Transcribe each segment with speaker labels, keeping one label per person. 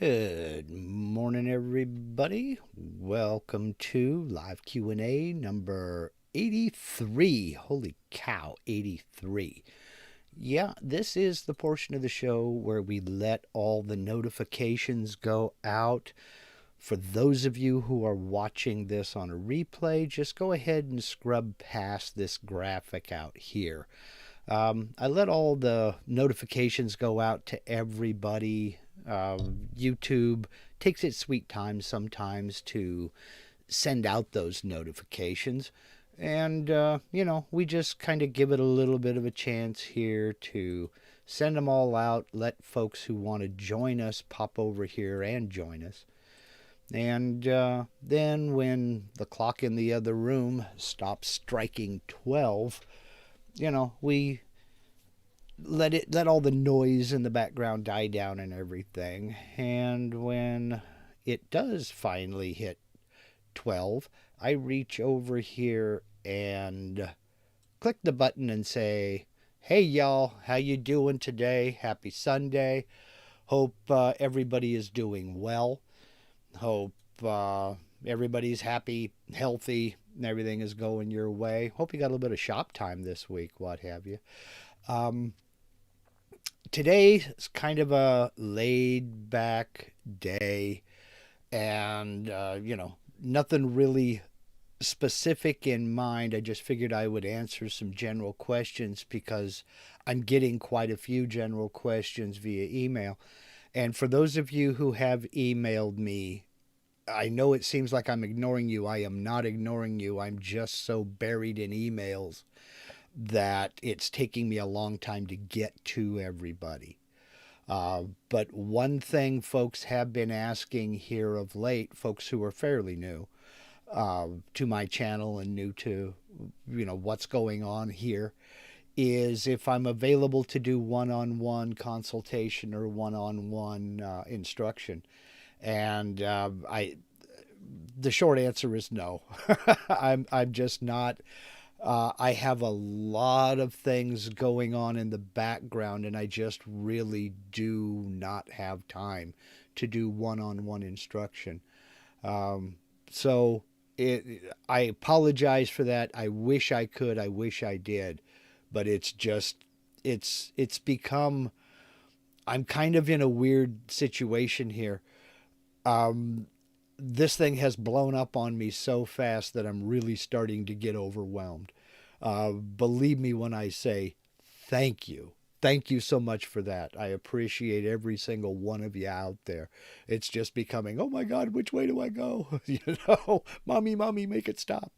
Speaker 1: Good morning, everybody. Welcome to live Q&A number 83. Holy cow, 83. Yeah, this is the portion of the show where we let all the notifications go out. For those of you who are watching this on a replay, just go ahead and scrub past this graphic out here. I let all the notifications go out to everybody. YouTube takes its sweet time sometimes to send out those notifications. And, we just kind of give it a little bit of a chance here to send them all out, let folks who want to join us pop over here and join us. And then when the clock in the other room stops striking 12, we let all the noise in the background die down and everything. And when it does finally hit 12, I reach over here and click the button and say, "Hey y'all, how you doing today? Happy Sunday. Hope everybody is doing well. Hope everybody's happy, healthy, and everything is going your way. Hope you got a little bit of shop time this week, what have you." Today is kind of a laid back day, and nothing really specific in mind. I just figured I would answer some general questions because I'm getting quite a few general questions via email. And for those of you who have emailed me, I know it seems like I'm ignoring you. I am not ignoring you. I'm just so buried in emails that it's taking me a long time to get to everybody. But one thing folks have been asking here of late, folks who are fairly new to my channel and new to what's going on here, is if I'm available to do one-on-one consultation or one-on-one instruction. And the short answer is no. I'm just not. I have a lot of things going on in the background, and I just really do not have time to do one-on-one instruction. So I apologize for that. I wish I could. I wish I did. But it's become, I'm kind of in a weird situation here. This thing has blown up on me so fast that I'm really starting to get overwhelmed. Believe me when I say thank you. Thank you so much for that. I appreciate every single one of you out there. It's just becoming, oh my God, which way do I go? Mommy, make it stop.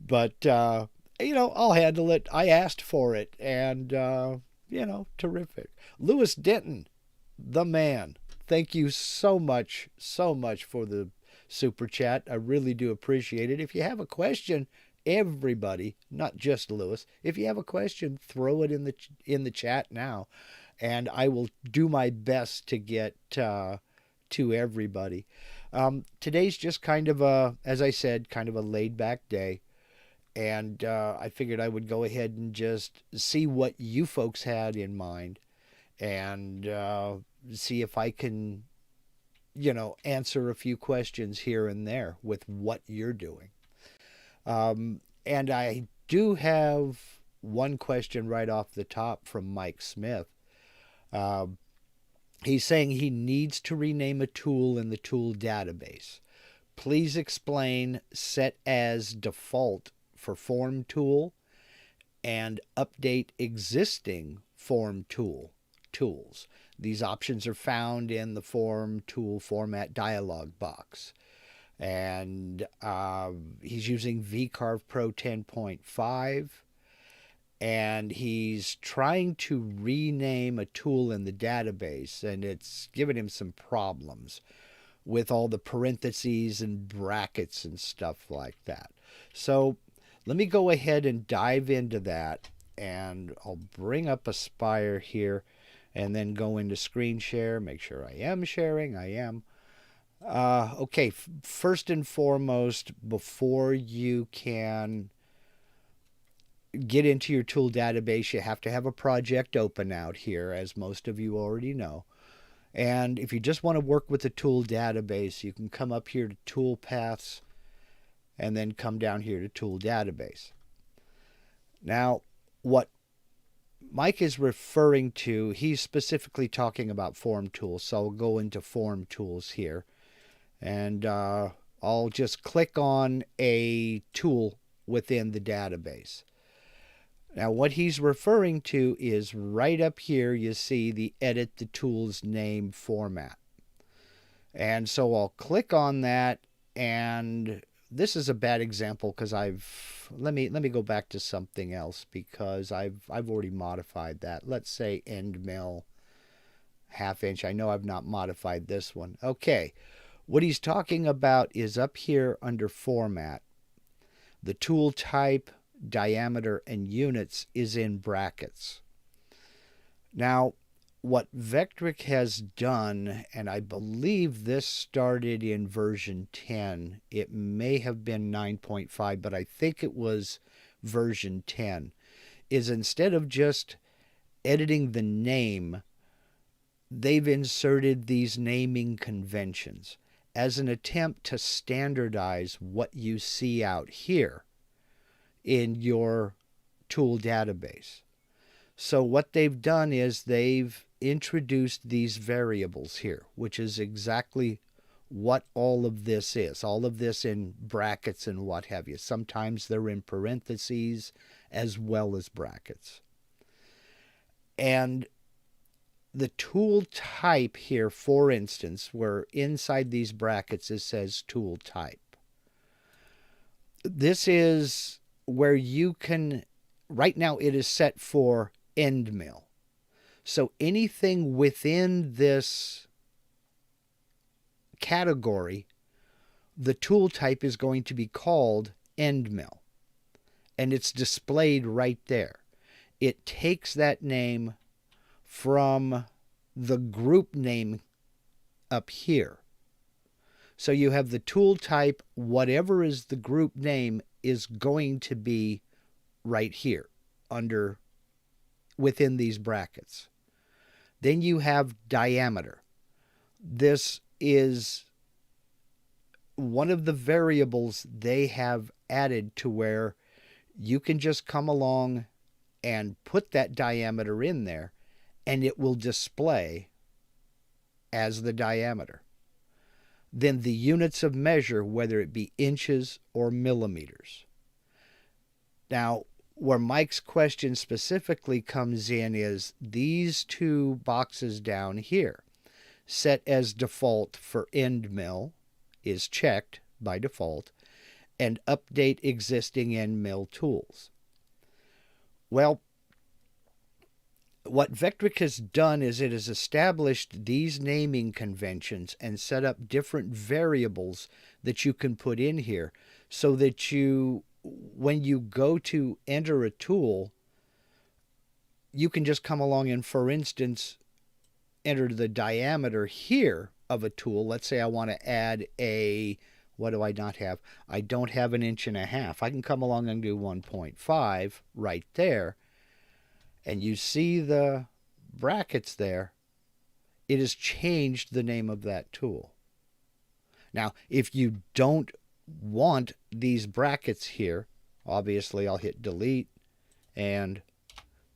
Speaker 1: But, I'll handle it. I asked for it. And, terrific. Lewis Denton, the man. Thank you so much for the super chat. I really do appreciate it. If you have a question, everybody, not just Lewis, if you have a question, throw it in the chat now, and I will do my best to get to everybody. Today's just kind of as I said, kind of a laid back day, and I figured I would go ahead and just see what you folks had in mind, and see if I can answer a few questions here and there with what you're doing. And I do have one question right off the top from Mike Smith. He's saying he needs to rename a tool in the tool database. Please explain set as default for form tool and update existing form tools. These options are found in the form tool format dialog box. And he's using VCarve Pro 10.5, and he's trying to rename a tool in the database, and it's given him some problems with all the parentheses and brackets and stuff like that. So let me go ahead and dive into that, and I'll bring up Aspire here and then go into screen share, make sure I am sharing. I am. Okay, first and foremost, before you can get into your tool database, you have to have a project open out here, as most of you already know. And if you just want to work with the tool database, you can come up here to tool paths and then come down here to tool database. Now, what Mike is referring to, he's specifically talking about form tools. So I'll go into form tools here, and I'll just click on a tool within the database. Now, what he's referring to is right up here, you see the edit the tools name format. And so I'll click on that, and this is a bad example because let me go back to something else because I've already modified that. Let's say end mill 1/2 inch. I know I've not modified this one. Okay, what he's talking about is up here under format. The tool type, diameter, and units is in brackets. Now, what Vectric has done, and I believe this started in version 10, it may have been 9.5, but I think it was version 10, is instead of just editing the name, they've inserted these naming conventions as an attempt to standardize what you see out here in your tool database. So what they've done is they've introduced these variables here, which is exactly what all of this is. All of this in brackets and what have you. Sometimes they're in parentheses as well as brackets. And the tool type here, for instance, where inside these brackets it says tool type. This is where you can, right now it is set for end mill. So anything within this category, the tool type is going to be called end mill. And it's displayed right there. It takes that name from the group name up here. So you have the tool type, whatever is the group name is going to be right here within these brackets. Then you have diameter. This is one of the variables they have added to where you can just come along and put that diameter in there and it will display as the diameter. Then the units of measure, whether it be inches or millimeters. Now, where Mike's question specifically comes in is these two boxes down here, set as default for end mill, is checked by default, and update existing end mill tools. Well, what Vectric has done is it has established these naming conventions and set up different variables that you can put in here so that when you go to enter a tool, you can just come along and, for instance, enter the diameter here of a tool. Let's say I want to add what do I not have? I don't have 1.5 inches. I can come along and do 1.5 right there. And you see the brackets there. It has changed the name of that tool. Now, if you don't want these brackets here, obviously I'll hit delete and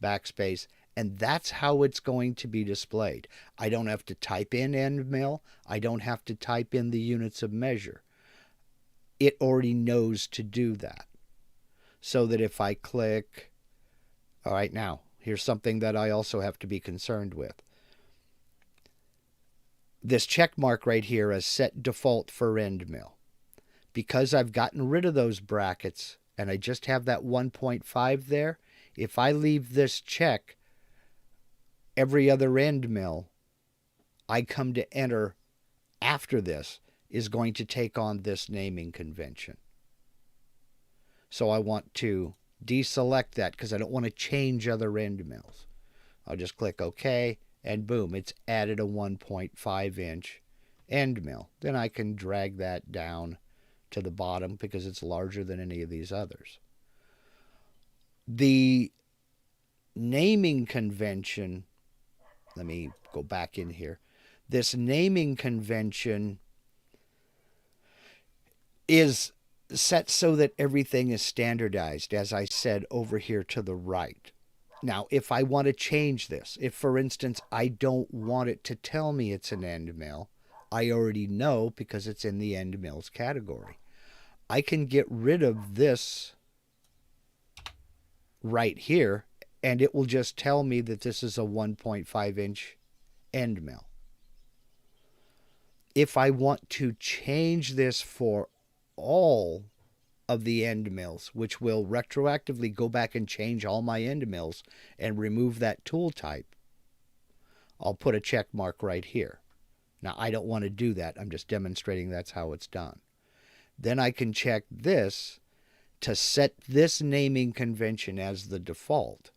Speaker 1: backspace, and that's how it's going to be displayed. I don't have to type in end mill. I don't have to type in the units of measure. It already knows to do that. So that if I click, all right, now, here's something that I also have to be concerned with. This check mark right here is set default for end mill. Because I've gotten rid of those brackets and I just have that 1.5 there, if I leave this check, every other end mill I come to enter after this is going to take on this naming convention. So I want to deselect that because I don't want to change other end mills. I'll just click OK, and boom, it's added a 1.5 inch end mill. Then I can drag that down to the bottom because it's larger than any of these others. The naming convention, let me go back in here. this naming convention is set so that everything is standardized, as I said over here to the right. Now, if I want to change this, if, for instance, I don't want it to tell me it's an end mill, I already know because it's in the end mills category. I can get rid of this right here, and it will just tell me that this is a 1.5 inch end mill. If I want to change this for all of the end mills, which will retroactively go back and change all my end mills and remove that tool type, I'll put a check mark right here. Now, I don't want to do that. I'm just demonstrating that's how it's done. Then I can check this to set this naming convention as the default.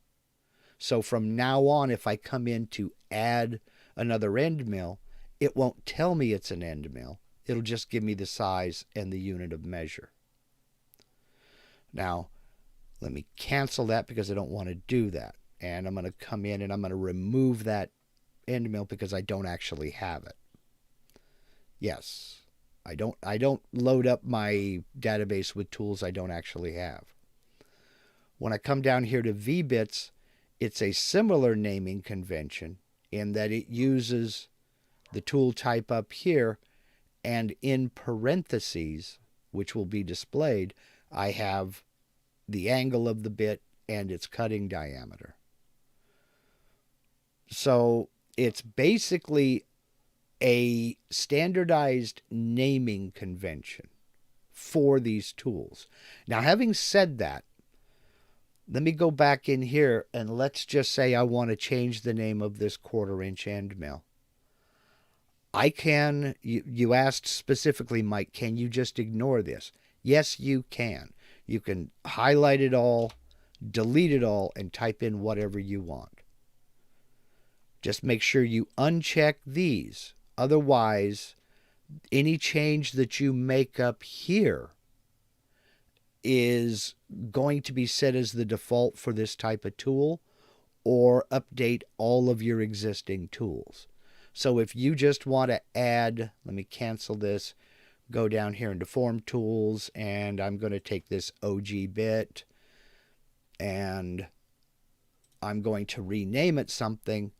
Speaker 1: So from now on, if I come in to add another end mill, it won't tell me it's an end mill. It'll just give me the size and the unit of measure. Now, let me cancel that because I don't want to do that. And I'm going to come in and I'm going to remove that end mill because I don't actually have it. Yes, I don't load up my database with tools I don't actually have. When I come down here to VBits, it's a similar naming convention in that it uses the tool type up here, and in parentheses, which will be displayed, I have the angle of the bit and its cutting diameter. So it's basically a standardized naming convention for these tools. Now, having said that, let me go back in here and let's just say I want to change the name of this 1/4 inch end mill. I can, you asked specifically, Mike, can you just ignore this? Yes, you can. You can highlight it all, delete it all, and type in whatever you want. Just make sure you uncheck these. Otherwise, any change that you make up here is going to be set as the default for this type of tool, or update all of your existing tools. So if you just want to add, let me cancel this, go down here into Form Tools, and I'm going to take this OG bit, and I'm going to rename it something.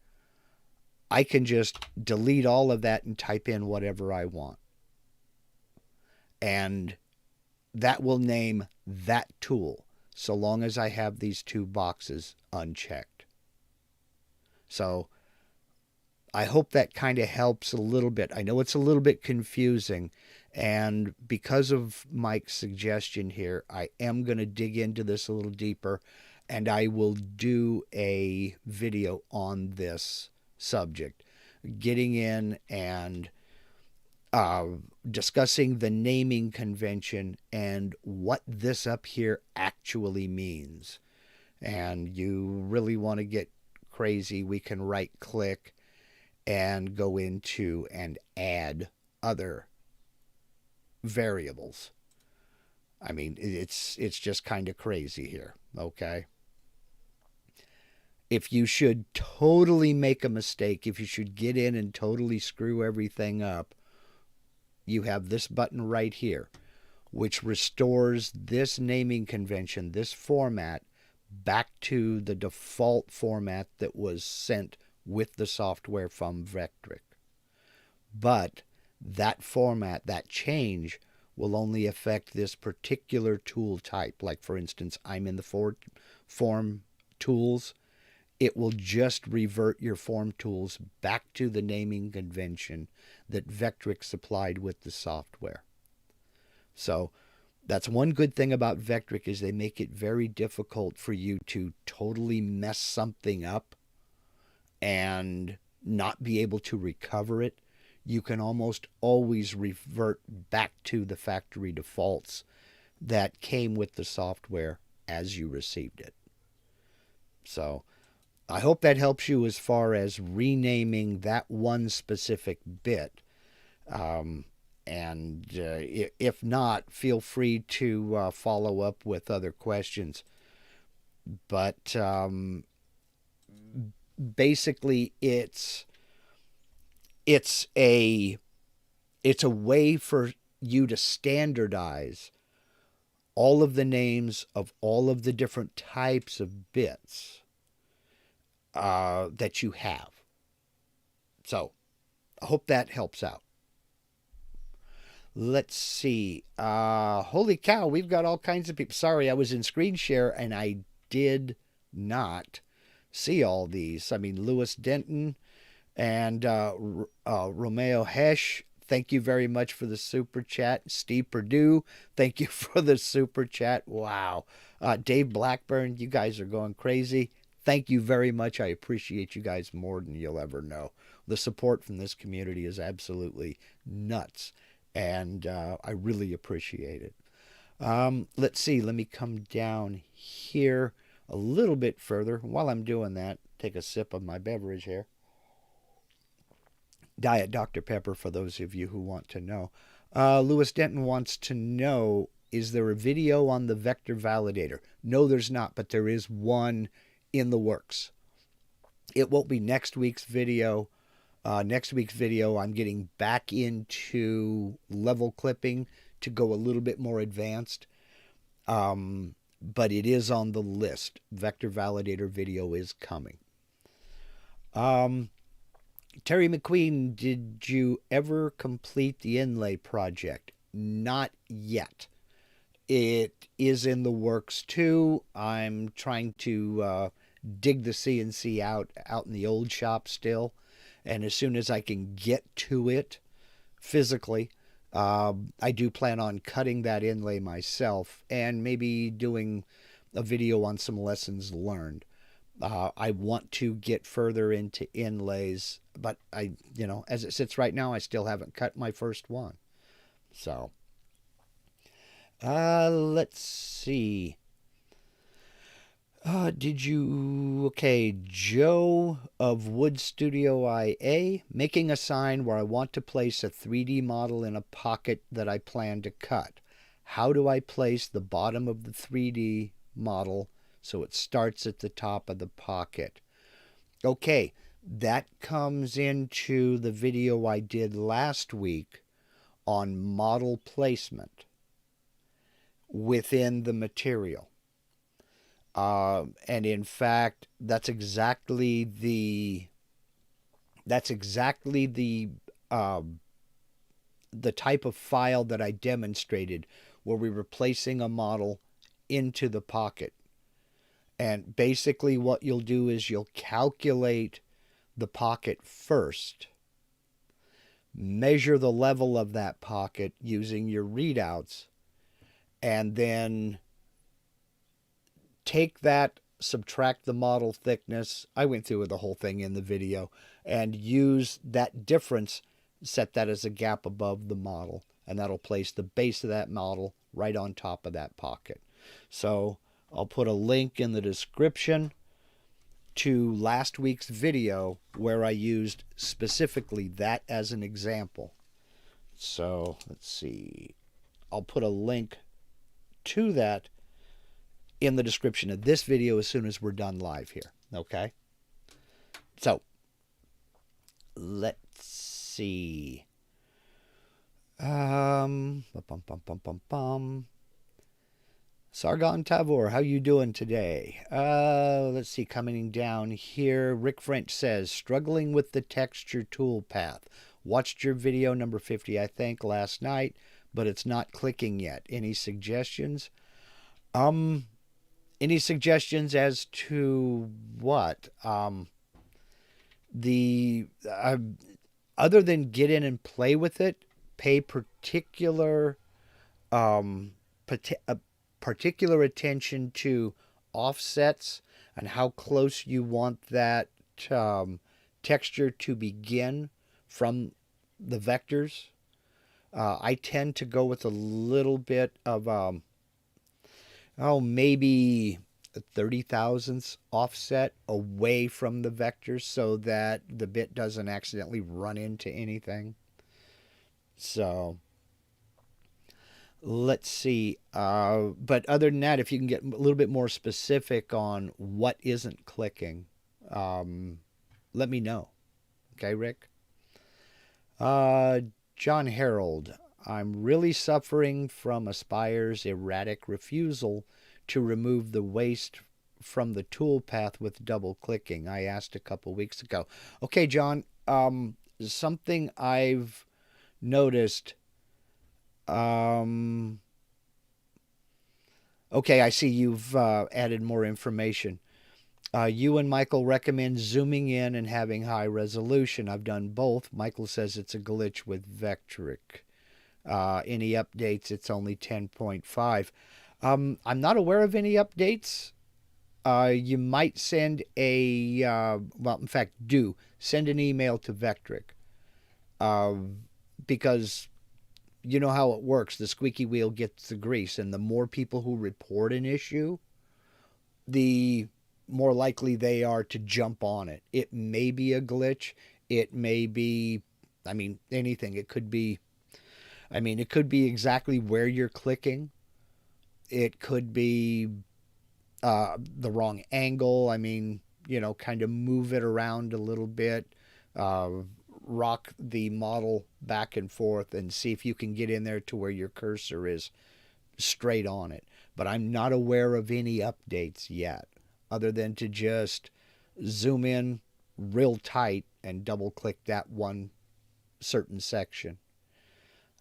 Speaker 1: I can just delete all of that and type in whatever I want. And that will name that tool, so long as I have these two boxes unchecked. So I hope that kind of helps a little bit. I know it's a little bit confusing, and because of Mike's suggestion here, I am going to dig into this a little deeper, and I will do a video on this subject, getting in and discussing the naming convention and what this up here actually means. And you really want to get crazy, we can right click and go into and add other variables. I mean, it's just kind of crazy here, okay? If you should totally make a mistake, if you should get in and totally screw everything up, you have this button right here, which restores this naming convention, this format, back to the default format that was sent with the software from Vectric. But that format, that change, will only affect this particular tool type. Like, for instance, I'm in the form tools. It will just revert your form tools back to the naming convention that Vectric supplied with the software. So that's one good thing about Vectric, is they make it very difficult for you to totally mess something up and not be able to recover it. You can almost always revert back to the factory defaults that came with the software as you received it. So I hope that helps you as far as renaming that one specific bit. If not, feel free to follow up with other questions. But basically, it's it's a way for you to standardize all of the names of all of the different types of bits that you have. So I hope that helps out. Let's see. Holy cow, we've got all kinds of people. Sorry, I was in screen share and I did not see all these. I mean, Lewis Denton and Romeo Hesh, thank you very much for the super chat. Steve Perdue, thank you for the super chat. Wow. Dave Blackburn, you guys are going crazy. Thank you very much. I appreciate you guys more than you'll ever know. The support from this community is absolutely nuts, and I really appreciate it. Let's see. Let me come down here a little bit further. While I'm doing that, take a sip of my beverage here. Diet Dr. Pepper, for those of you who want to know. Lewis Denton wants to know, is there a video on the vector validator? No, there's not, but there is one in the works. It won't be next week's video. Next week's video, I'm getting back into level clipping to go a little bit more advanced. But it is on the list. Vector validator video is coming. Terry McQueen, did you ever complete the Inlay project? Not yet. It is in the works too. I'm trying to dig the CNC out in the old shop still. And as soon as I can get to it physically, I do plan on cutting that inlay myself and maybe doing a video on some lessons learned. I want to get further into inlays, but as it sits right now, I still haven't cut my first one. So, let's see. Joe of Wood Studio IA, making a sign where I want to place a 3D model in a pocket that I plan to cut. How do I place the bottom of the 3D model so it starts at the top of the pocket? Okay, that comes into the video I did last week on model placement within the material. And in fact, that's exactly the type of file that I demonstrated, where we were placing a model into the pocket. And basically what you'll do is you'll calculate the pocket first, measure the level of that pocket using your readouts, and then take that, subtract the model thickness. I went through the whole thing in the video, and use that difference, set that as a gap above the model, and that'll place the base of that model right on top of that pocket. So I'll put a link in the description to last week's video where I used specifically that as an example. So let's see. I'll put a link to that in the description of this video as soon as we're done live here. Okay? So, let's see. Sargon Tavor, how you doing today? Let's see, coming down here, Rick French says, struggling with the texture tool path. Watched your video number 50, I think, last night, but it's not clicking yet. Any suggestions? Any suggestions as to what? Other than get in and play with it, pay particular attention to offsets and how close you want that texture to begin from the vectors. I tend to go with a little bit of maybe a 30 thousandths offset away from the vector so that the bit doesn't accidentally run into anything. So let's see. But other than that, if you can get a little bit more specific on what isn't clicking, let me know. Okay, Rick? Uh, John Harold, I'm really suffering from Aspire's erratic refusal to remove the waste from the toolpath with double clicking. I asked a couple weeks ago. Okay, John, something I've noticed. Um, okay, I see you've added more information. You and Michael recommend zooming in and having high resolution. I've done both. Michael says it's a glitch with Vectric. Any updates? It's only 10.5. I'm not aware of any updates. You might send well, in fact, do send an email to Vectric uh, because you know how it works. The squeaky wheel gets the grease, and the more people who report an issue, the more likely they are to jump on it. It may be a glitch. It may be, I mean, anything. It could be exactly where you're clicking. It could be the wrong angle. Kind of move it around a little bit, uh, rock the model back and forth, and see if you can get in there to where your cursor is straight on it. But I'm not aware of any updates yet, other than to just zoom in real tight and double click that one certain section.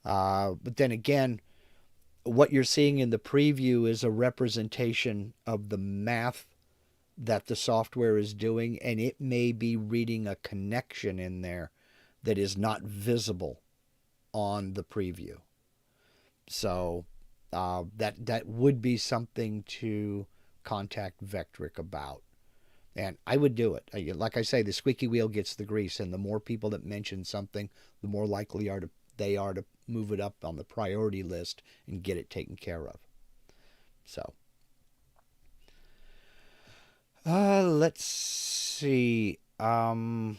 Speaker 1: But then again, what you're seeing in the preview is a representation of the math that the software is doing, and it may be reading a connection in there that is not visible on the preview. So that would be something to contact Vectric about. And I would do it. Like I say, the squeaky wheel gets the grease, and the more people that mention something, the more likely they are to move it up on the priority list and get it taken care of. So, let's see. Terry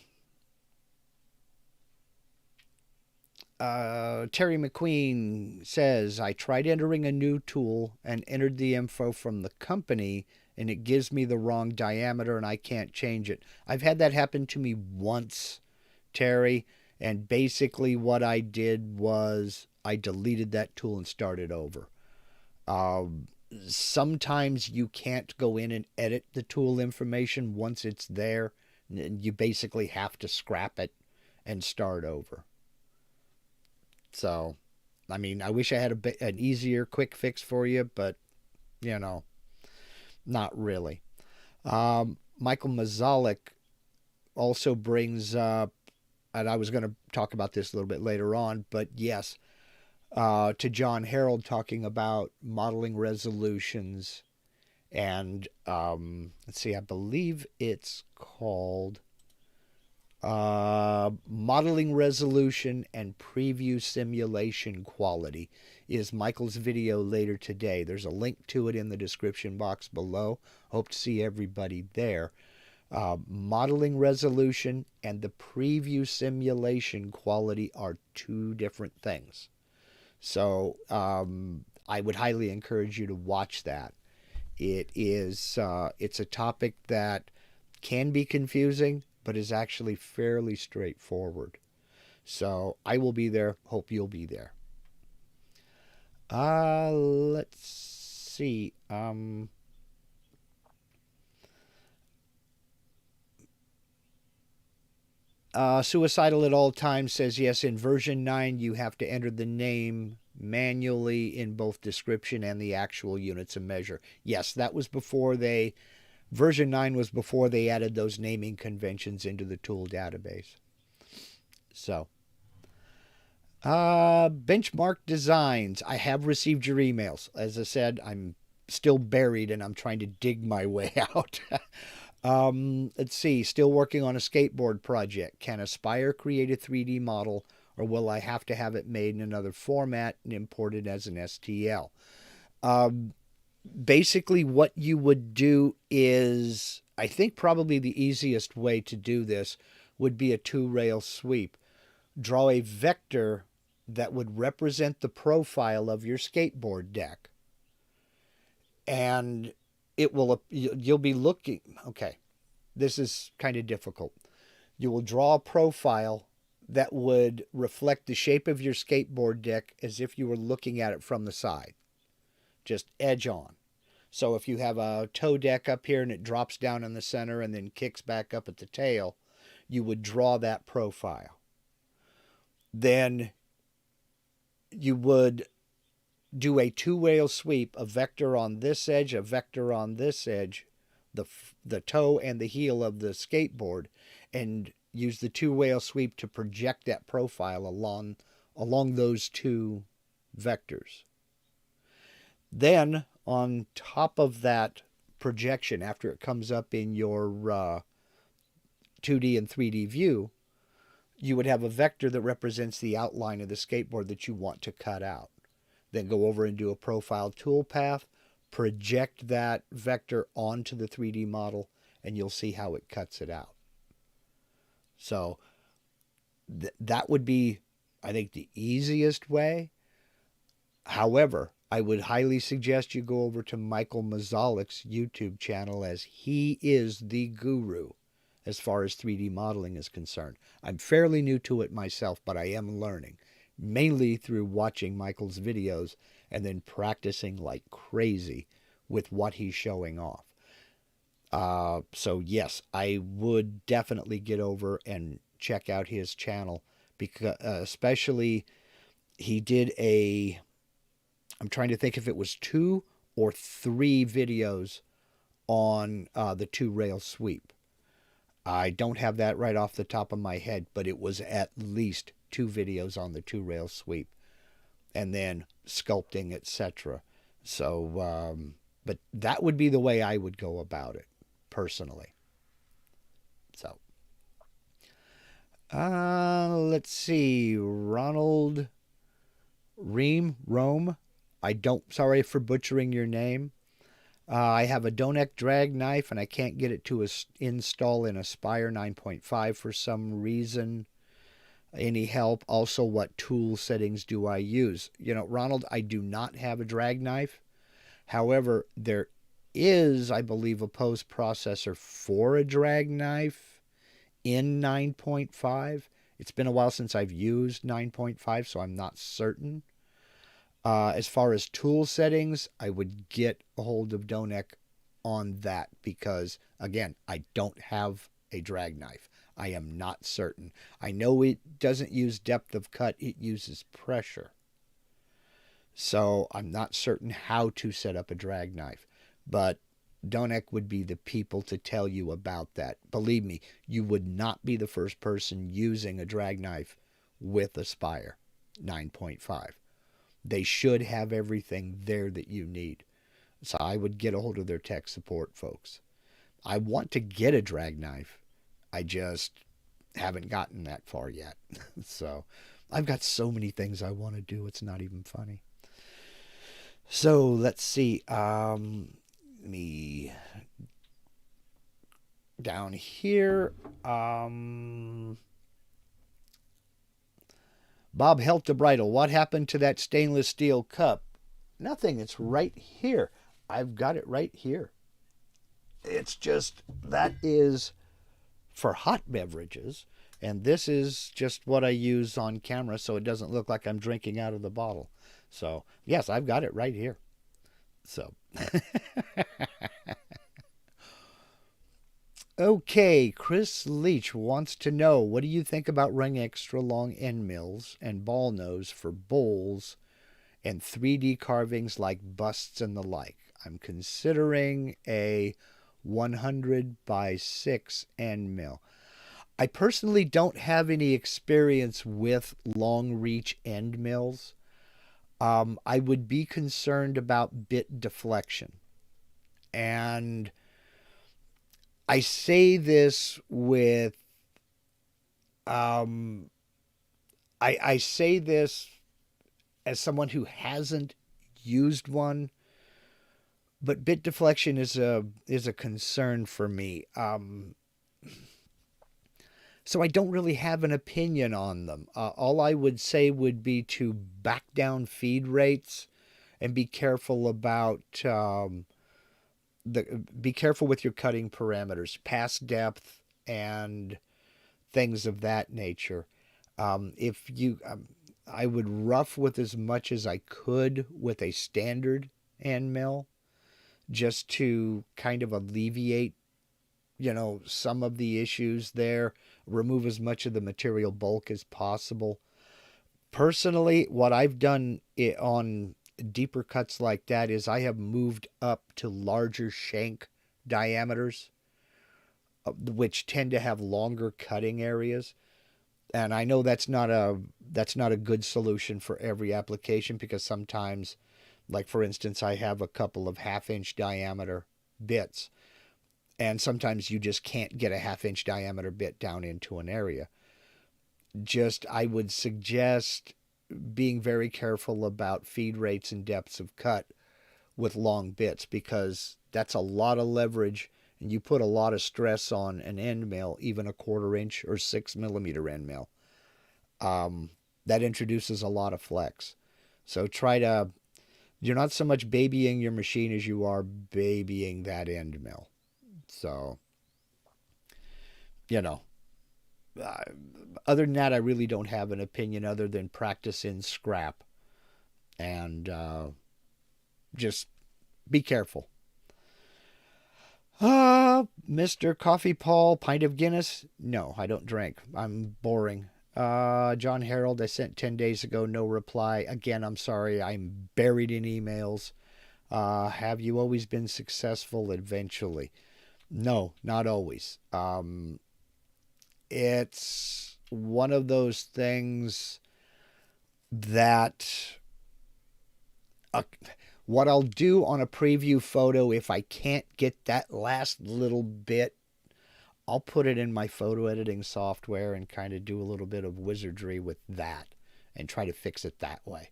Speaker 1: McQueen says, I tried entering a new tool and entered the info from the company, and it gives me the wrong diameter and I can't change it. I've had that happen to me once, Terry, and basically what I did was I deleted that tool and started over. Sometimes you can't go in and edit the tool information once it's there. You basically have to scrap it and start over. So, I wish I had an easier, quick fix for you, but, not really. Michael Mazalik also brings up, and I was going to talk about this a little bit later on, but yes, to John Harold talking about modeling resolutions. And let's see, I believe it's called modeling resolution and preview simulation quality is Michael's video later today. There's a link to it in the description box below. Hope to see everybody there. Modeling resolution and the preview simulation quality are two different things. So I would highly encourage you to watch that. It's a topic that can be confusing, but is actually fairly straightforward. So I will be there. Hope you'll be there. Let's see. Suicidal at all times says, yes, in version 9 you have to enter the name manually in both description and the actual units of measure. Yes, that was before version 9 was before they added those naming conventions into the tool database. So, Benchmark Designs. I have received your emails. As I said, I'm still buried and I'm trying to dig my way out. Let's see. Still working on a skateboard project. Can Aspire create a 3D model, or will I have to have it made in another format and imported as an STL? Basically, what you would do is, I think probably the easiest way to do this would be a 2-rail sweep. Draw a vector that would represent the profile of your skateboard deck. And you'll be looking, okay, this is kind of difficult. You will draw a profile that would reflect the shape of your skateboard deck as if you were looking at it from the side, just edge on. So if you have a toe deck up here and it drops down in the center and then kicks back up at the tail, you would draw that profile. Then you would do a two-rail sweep, a vector on this edge, a vector on this edge, the toe and the heel of the skateboard, and use the two-rail sweep to project that profile along those two vectors. Then, on top of that projection, after it comes up in your 2D and 3D view, you would have a vector that represents the outline of the skateboard that you want to cut out. Then go over and do a profile toolpath, project that vector onto the 3D model, and you'll see how it cuts it out. So that would be, I think, the easiest way. However, I would highly suggest you go over to Michael Mazalik's YouTube channel, as he is the guru as far as 3D modeling is concerned. I'm fairly new to it myself, but I am learning, mainly through watching Michael's videos and then practicing like crazy with what he's showing off. So yes, I would definitely get over and check out his channel, because especially he did I'm trying to think if it was 2 or 3 videos on the two-rail sweep. I don't have that right off the top of my head, but it was at least 2 videos on the two-rail sweep, and then sculpting, etc. So, but that would be the way I would go about it, personally. So, let's see. Ronald Rome. Sorry for butchering your name. I have a Donek drag knife and I can't get it to install in Aspire 9.5 for some reason. Any help? Also, what tool settings do I use? Ronald, I do not have a drag knife. However, there is, I believe, a post processor for a drag knife in 9.5. It's been a while since I've used 9.5, so I'm not certain. As far as tool settings, I would get a hold of Donek on that, because, again, I don't have a drag knife. I am not certain. I know it doesn't use depth of cut, it uses pressure. So I'm not certain how to set up a drag knife. But Donek would be the people to tell you about that. Believe me, you would not be the first person using a drag knife with Aspire 9.5. They should have everything there that you need. So I would get a hold of their tech support folks. I want to get a drag knife. I just haven't gotten that far yet. So I've got so many things I want to do. It's not even funny. So let's see. Me down here. Bob Helt the Bridle. What happened to that stainless steel cup? Nothing. It's right here. I've got it right here. It's just, that is for hot beverages, and this is just what I use on camera so it doesn't look like I'm drinking out of the bottle. So, yes, I've got it right here. So, okay, Chris Leach wants to know, what do you think about running extra long end mills and ball nose for bowls and 3D carvings like busts and the like? I'm considering a 100 by 6 end mill. I personally don't have any experience with long reach end mills. I would be concerned about bit deflection. And I say this with, I say this as someone who hasn't used one, but bit deflection is a concern for me. So I don't really have an opinion on them. All I would say would be to back down feed rates and be careful about be careful with your cutting parameters, pass depth, and things of that nature. If you, I would rough with as much as I could with a standard end mill, just to kind of alleviate, some of the issues there, remove as much of the material bulk as possible. Personally, what I've done on deeper cuts like that is I have moved up to larger shank diameters, which tend to have longer cutting areas. And I know that's not a good solution for every application, because sometimes, like for instance, I have a couple of half-inch diameter bits, and sometimes you just can't get a half-inch diameter bit down into an area. I would suggest being very careful about feed rates and depths of cut with long bits, because that's a lot of leverage, and you put a lot of stress on an end mill, even a 1/4 inch or 6 millimeter end mill. That introduces a lot of flex. So you're not so much babying your machine as you are babying that end mill. So, you know, uh, other than that, I really don't have an opinion other than practice in scrap, and just be careful. Mr. Coffee Paul, pint of Guinness? No, I don't drink. I'm boring. John Harold, I sent 10 days ago, no reply. Again, I'm sorry. I'm buried in emails. Have you always been successful eventually? No, not always. It's one of those things that uh, what I'll do on a preview photo, if I can't get that last little bit, I'll put it in my photo editing software and kind of do a little bit of wizardry with that and try to fix it that way.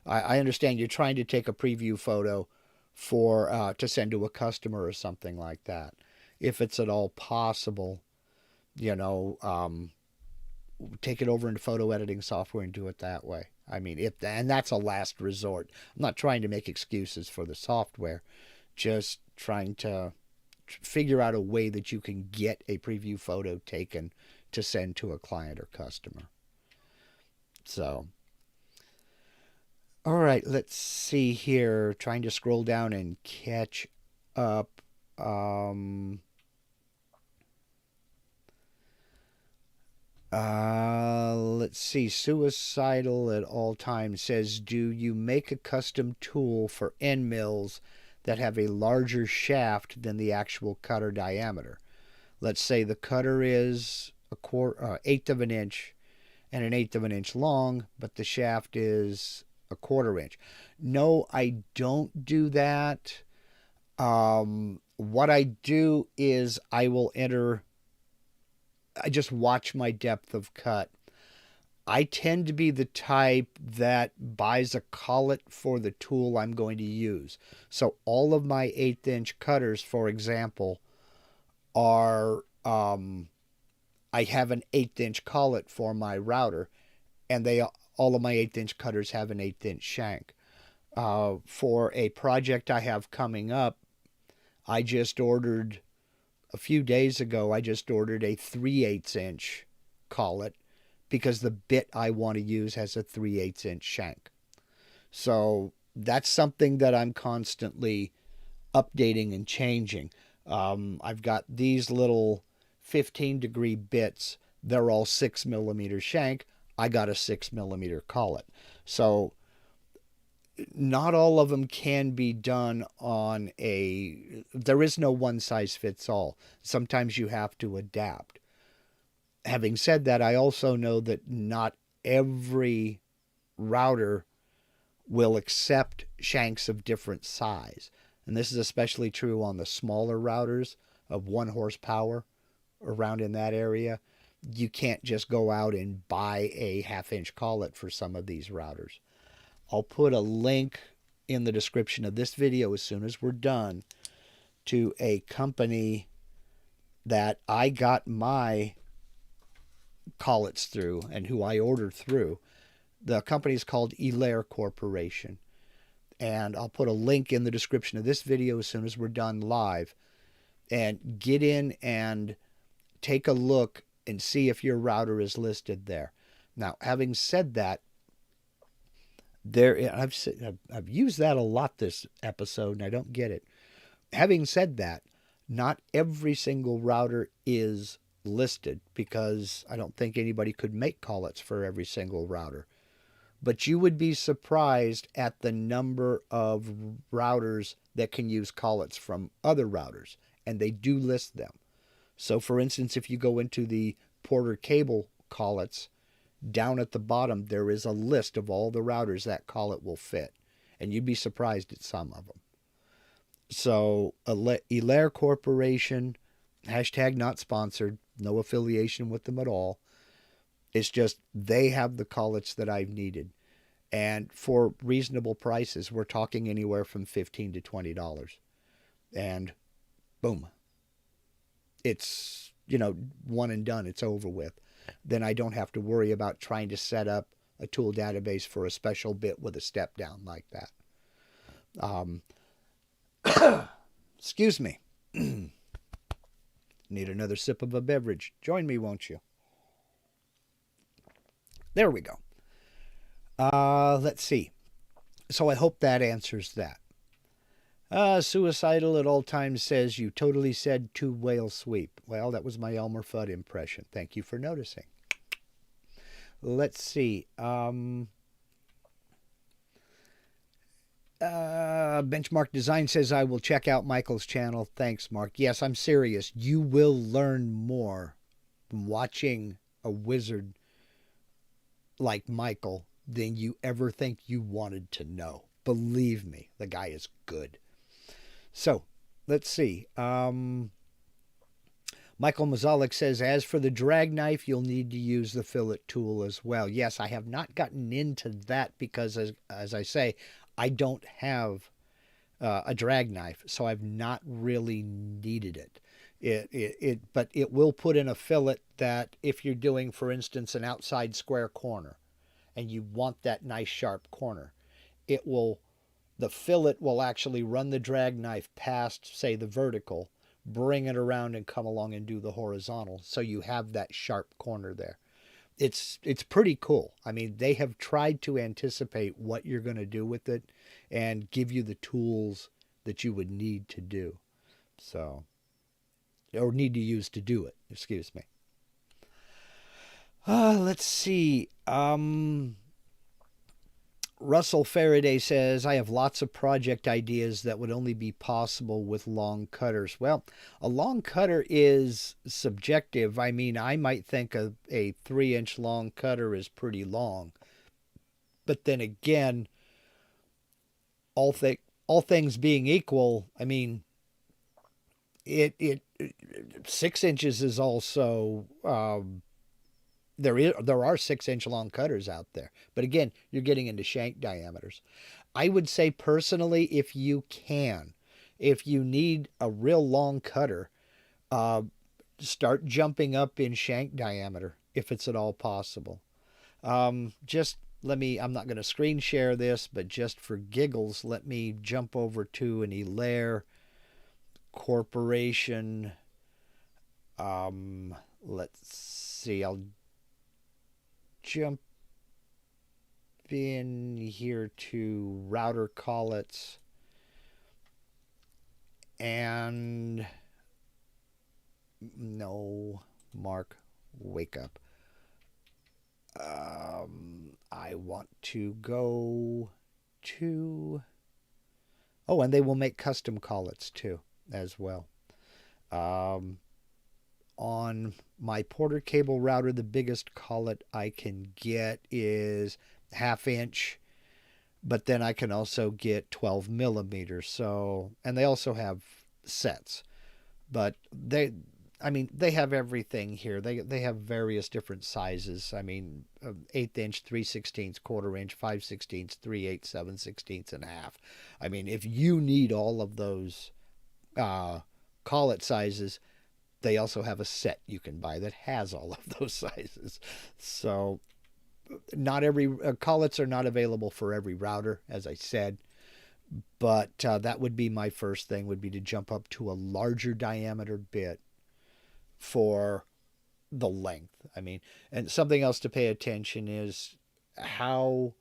Speaker 1: I understand you're trying to take a preview photo for to send to a customer or something like that. If it's at all possible, you know, um, take it over into photo editing software and do it that way. I mean, and that's a last resort. I'm not trying to make excuses for the software, just trying to figure out a way that you can get a preview photo taken to send to a client or customer. So, all right, let's see here. Trying to scroll down and catch up. Let's see. Suicidal at all times says, do you make a custom tool for end mills that have a larger shaft than the actual cutter diameter? Let's say the cutter is eighth of an inch and an eighth of an inch long, but the shaft is a 1/4 inch. No, I don't do that. What I do is I just watch my depth of cut. I tend to be the type that buys a collet for the tool I'm going to use. So all of my 1/8 inch cutters, for example, are I have an 1/8 inch collet for my router, and all of my 1/8 inch cutters have an 1/8 inch shank. For a project I have coming up, I just ordered a few days ago. I just ordered a 3/8 inch collet, because the bit I want to use has a 3/8 inch shank. So that's something that I'm constantly updating and changing. I've got these little 15-degree bits. They're all 6 millimeter shank. I got a 6 millimeter collet. So not all of them can be done there is no one size fits all. Sometimes you have to adapt. Having said that, I also know that not every router will accept shanks of different size. And this is especially true on the smaller routers of 1 horsepower around in that area. You can't just go out and buy a half-inch collet for some of these routers. I'll put a link in the description of this video as soon as we're done to a company that I got my collets through and who I ordered through. The company is called Elaire Corporation. And I'll put a link in the description of this video as soon as we're done live. And get in and take a look and see if your router is listed there. Now, having said that, I've used that a lot this episode, and I don't get it. Having said that, not every single router is listed, because I don't think anybody could make collets for every single router. But you would be surprised at the number of routers that can use collets from other routers, and they do list them. So for instance, if you go into the Porter cable collets, down at the bottom there is a list of all the routers that collet will fit, and you'd be surprised at some of them. So Elaire Corporation, hashtag not sponsored, no affiliation with them at all. It's just they have the collets that I've needed. And for reasonable prices, we're talking anywhere from $15 to $20. And boom. It's, one and done. It's over with. Then I don't have to worry about trying to set up a tool database for a special bit with a step down like that. Excuse me. Need another sip of a beverage. Join me, won't you? There we go. Let's see. So I hope that answers that. Suicidal at all times says, you totally said two whale sweep. Well, that was my Elmer Fudd impression. Thank you for noticing. Let's see. Benchmark Design says, I will check out Michael's channel. Thanks, Mark. Yes, I'm serious. You will learn more from watching a wizard like Michael than you ever think you wanted to know. Believe me, the guy is good. So, let's see. Michael Mazalik says, as for the drag knife, you'll need to use the fillet tool as well. Yes, I have not gotten into that because, as I say, I don't have a drag knife, so I've not really needed it. But it will put in a fillet that if you're doing, for instance, an outside square corner, and you want that nice sharp corner, the fillet will actually run the drag knife past, say, the vertical, bring it around and come along and do the horizontal, so you have that sharp corner there. It's pretty cool. I mean, they have tried to anticipate what you're going to do with it and give you the tools that you would need to do. So, or need to use to do it, excuse me. Let's see. Russell Faraday says, I have lots of project ideas that would only be possible with long cutters. Well, a long cutter is subjective. I mean, I might think a 3-inch long cutter is pretty long. But then again, all things being equal, I mean, 6 inches is also... There are 6-inch long cutters out there. But again, you're getting into shank diameters. I would say personally, if you need a real long cutter, start jumping up in shank diameter if it's at all possible. I'm not going to screen share this, but just for giggles, let me jump over to an Elaire Corporation. Let's see, I'll jump in here to router collets, and no, Mark, wake up. I want to go to, and they will make custom collets too as well. On my Porter cable router, the biggest collet I can get is 1/2 inch, but then I can also get 12 millimeters. So, and they also have sets, but they have everything here. They have various different sizes. I mean, 1/8 inch, 3/16, 1/4 inch, 5/16, 3/8, 7/16, and 1/2. I mean, if you need all of those collet sizes, they also have a set you can buy that has all of those sizes. So not every collets are not available for every router, as I said, but that would be my first thing, would be to jump up to a larger diameter bit for the length. I mean, and something else to pay attention is how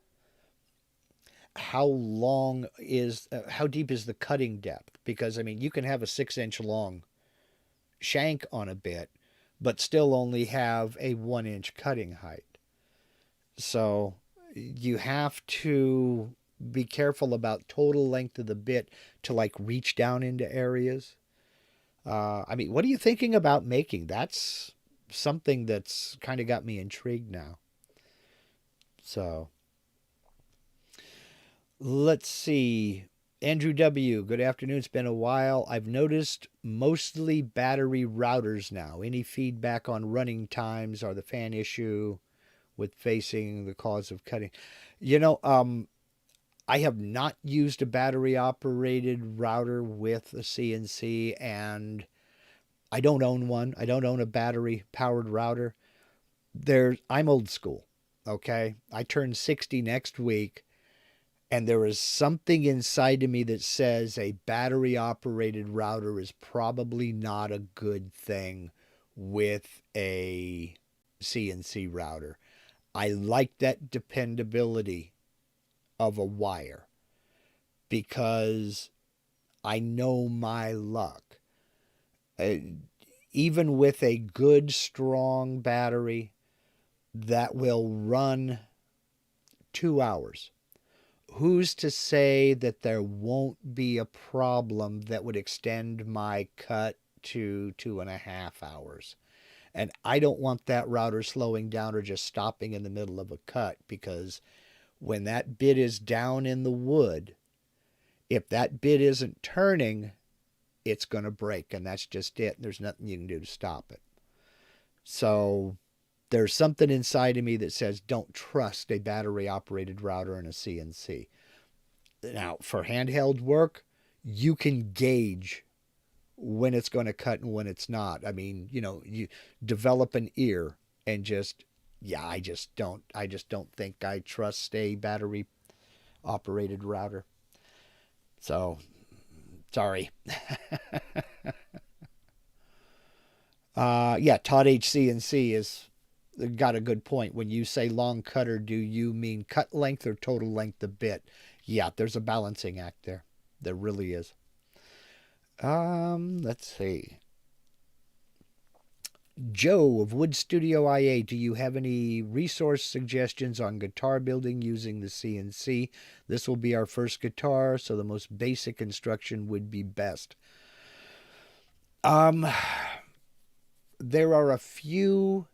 Speaker 1: long is how deep is the cutting depth? Because I mean, you can have a 6-inch long shank on a bit, but still only have a 1-inch cutting height. So you have to be careful about total length of the bit to like reach down into areas. I mean, what are you thinking about making? That's something that's kind of got me intrigued now. So let's see. Andrew W., good afternoon. It's been a while. I've noticed mostly battery routers now. Any feedback on running times or the fan issue with facing the cause of cutting? You know, I have not used a battery operated router with a CNC, and I don't own one. I don't own a battery powered router. I'm old school. Okay. I turn 60 next week, and there is something inside of me that says a battery operated router is probably not a good thing with a CNC router. I like that dependability of a wire because I know my luck. Even with a good, strong battery that will run 2 hours, who's to say that there won't be a problem that would extend my cut to 2.5 hours? And I don't want that router slowing down or just stopping in the middle of a cut, because when that bit is down in the wood, if that bit isn't turning, it's going to break, and that's just it. There's nothing you can do to stop it. So there's something inside of me that says don't trust a battery-operated router in a CNC. Now, for handheld work, you can gauge when it's going to cut and when it's not. I mean, you develop an ear and I just don't think I trust a battery operated router. So, sorry. Yeah, Todd HCNC has got a good point. When you say long cutter, do you mean cut length or total length of bit? Yeah, there's a balancing act there. There really is. Let's see. Joe of Wood Studio IA, do you have any resource suggestions on guitar building using the CNC? This will be our first guitar, so the most basic instruction would be best. There are a few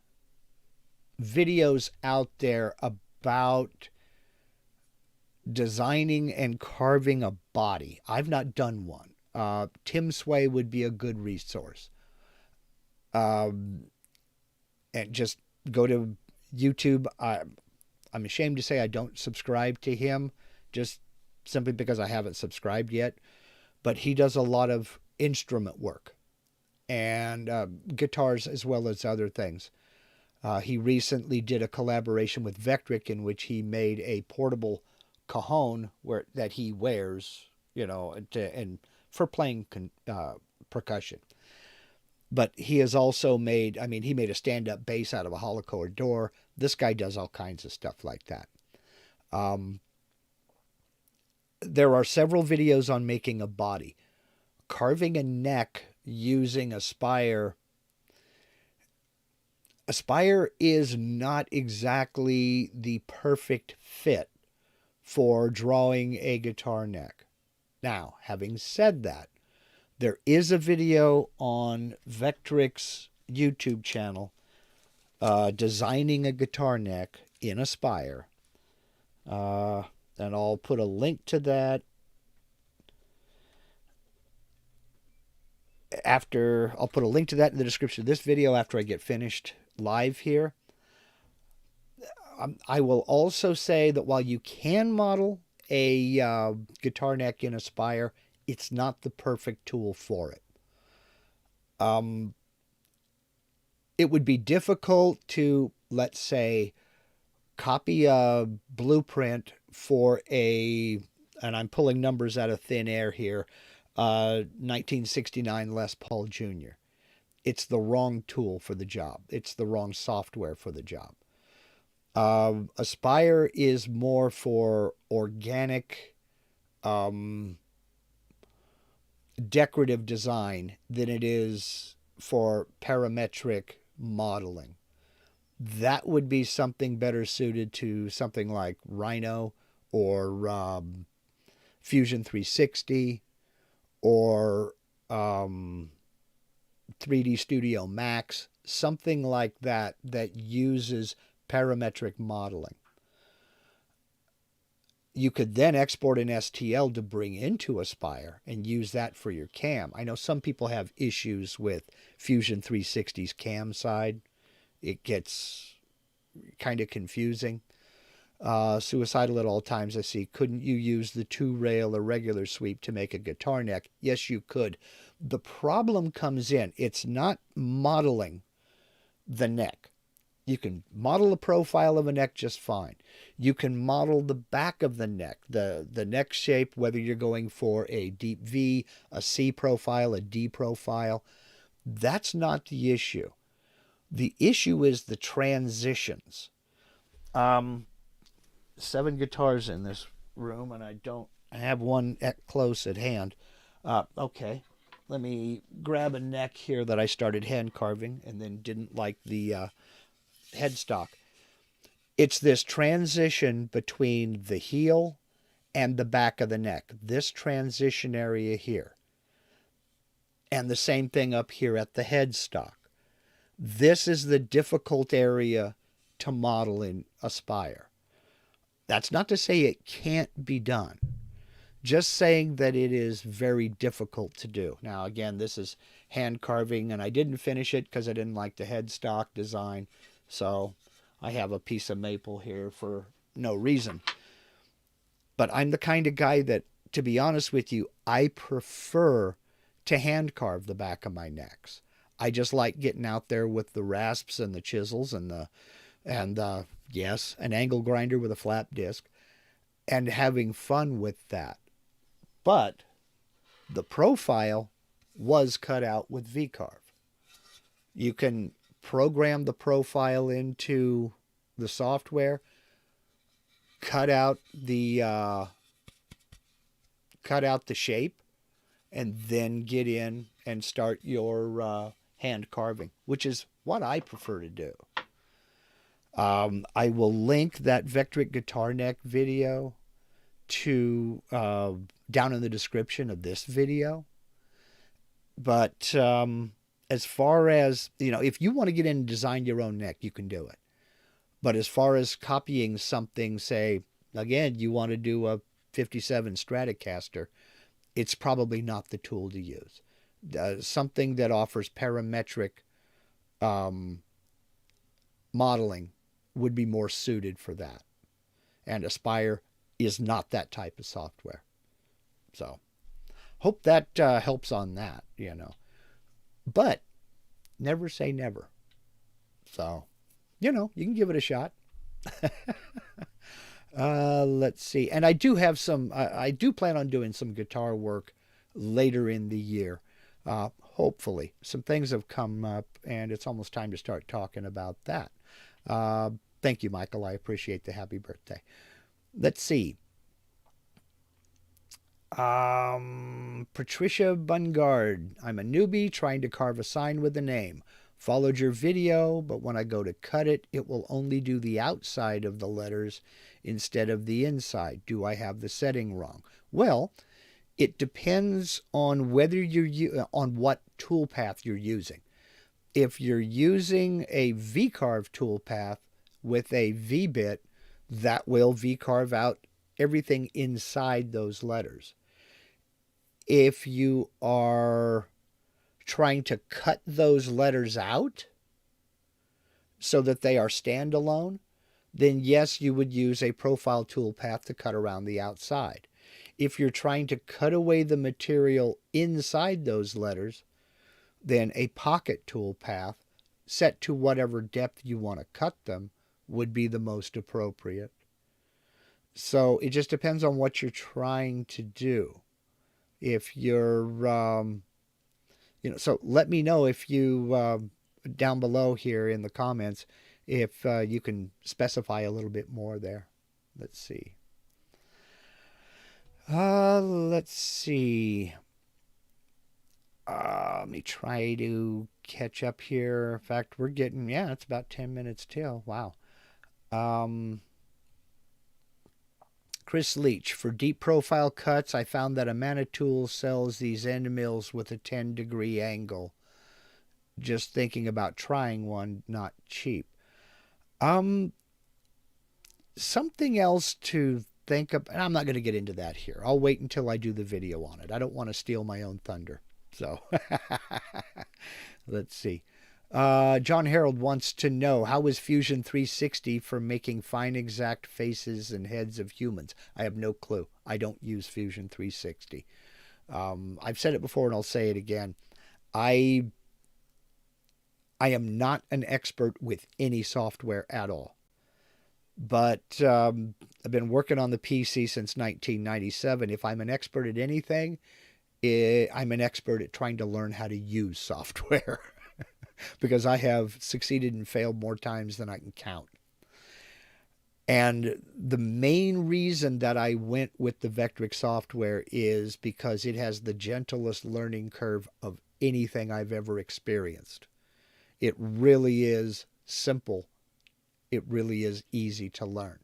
Speaker 1: videos out there about designing and carving a body. I've not done one. Tim Sway would be a good resource. And just go to YouTube. I'm ashamed to say I don't subscribe to him, just simply because I haven't subscribed yet. But he does a lot of instrument work and guitars as well as other things. He recently did a collaboration with Vectric in which he made a portable cajon that he wears, and for playing percussion. But he has also made a stand-up bass out of a hollow core door. This guy does all kinds of stuff like that. There are several videos on making a body. Carving a neck using a spire. A spire is not exactly the perfect fit for drawing a guitar neck. Now, having said that, there is a video on Vectric's YouTube channel designing a guitar neck in a spire. And I'll put a link to that I'll put a link to that in the description of this video after I get finished live here. I will also say that while you can model a guitar neck in a spire, it's not the perfect tool for it. It would be difficult to, let's say, copy a blueprint for and I'm pulling numbers out of thin air here, 1969 Les Paul Jr. it's the wrong tool for the job. It's the wrong software for the job. Aspire is more for organic, decorative design than it is for parametric modeling. That would be something better suited to something like Rhino or Fusion 360 or 3D Studio Max, something like that that uses parametric modeling. You could then export an STL to bring into Aspire and use that for your cam. I know some people have issues with Fusion 360's cam side. It gets kind of confusing. Suicidal at all times, I see. Couldn't you use the 2-rail or regular sweep to make a guitar neck? Yes, you could. The problem comes in, it's not modeling the neck. You can model the profile of a neck just fine. You can model the back of the neck, the neck shape, whether you're going for a deep V, a C profile, a D profile. That's not the issue. The issue is the transitions. 7 guitars in this room, and I have one close at hand. Okay, let me grab a neck here that I started hand carving and then didn't like the headstock. It's this transition between the heel and the back of the neck, this transition area here. And the same thing up here at the headstock. This is the difficult area to model in Aspire. That's not to say it can't be done. Just saying that it is very difficult to do. Now, again, this is hand carving, and I didn't finish it because I didn't like the headstock design. So I have a piece of maple here for no reason. But I'm the kind of guy that, to be honest with you, I prefer to hand carve the back of my necks. I just like getting out there with the rasps and the chisels and yes, an angle grinder with a flap disc and having fun with that. But the profile was cut out with VCarve. You can program the profile into the software, cut out the shape, and then get in and start your hand carving, which is what I prefer to do. I will link that Vectric guitar neck video to down in the description of this video. But as far as, if you want to get in and design your own neck, you can do it. But as far as copying something, say, again, you want to do a 57 Stratocaster, it's probably not the tool to use. Something that offers parametric modeling would be more suited for that. And Aspire is not that type of software. So, hope that helps on that, But never say never. So, you can give it a shot. Let's see. And I do have I do plan on doing some guitar work later in the year. Hopefully. Some things have come up, and it's almost time to start talking about that. Thank you, Michael. I appreciate the happy birthday. Let's see. Patricia Bungard. I'm a newbie trying to carve a sign with a name. Followed your video, but when I go to cut it, it will only do the outside of the letters instead of the inside. Do I have the setting wrong? Well, it depends on whether on what toolpath you're using. If you're using a VCarve toolpath with a VBit, that will VCarve out everything inside those letters. If you are trying to cut those letters out so that they are standalone, then yes, you would use a profile toolpath to cut around the outside. If you're trying to cut away the material inside those letters, then a pocket toolpath set to whatever depth you want to cut them would be the most appropriate. So it just depends on what you're trying to do. If you're So let me know if you down below here in the comments if you can specify a little bit more there. Let's see. Let's see. Let me try to catch up here. In fact, we're getting, yeah, it's about 10 minutes till. Wow. Chris Leach, for deep profile cuts, I found that Amana Tool sells these end mills with a 10-degree angle. Just thinking about trying one, not cheap. Something else to think of, and I'm not going to get into that here. I'll wait until I do the video on it. I don't want to steal my own thunder. So, let's see. John Harold wants to know, how is Fusion 360 for making fine exact faces and heads of humans? I have no clue. I don't use Fusion 360. I've said it before and I'll say it again. I am not an expert with any software at all. But I've been working on the PC since 1997. If I'm an expert at anything, I'm an expert at trying to learn how to use software. Because I have succeeded and failed more times than I can count. And the main reason that I went with the Vectric software is because it has the gentlest learning curve of anything I've ever experienced. It really is simple. It really is easy to learn.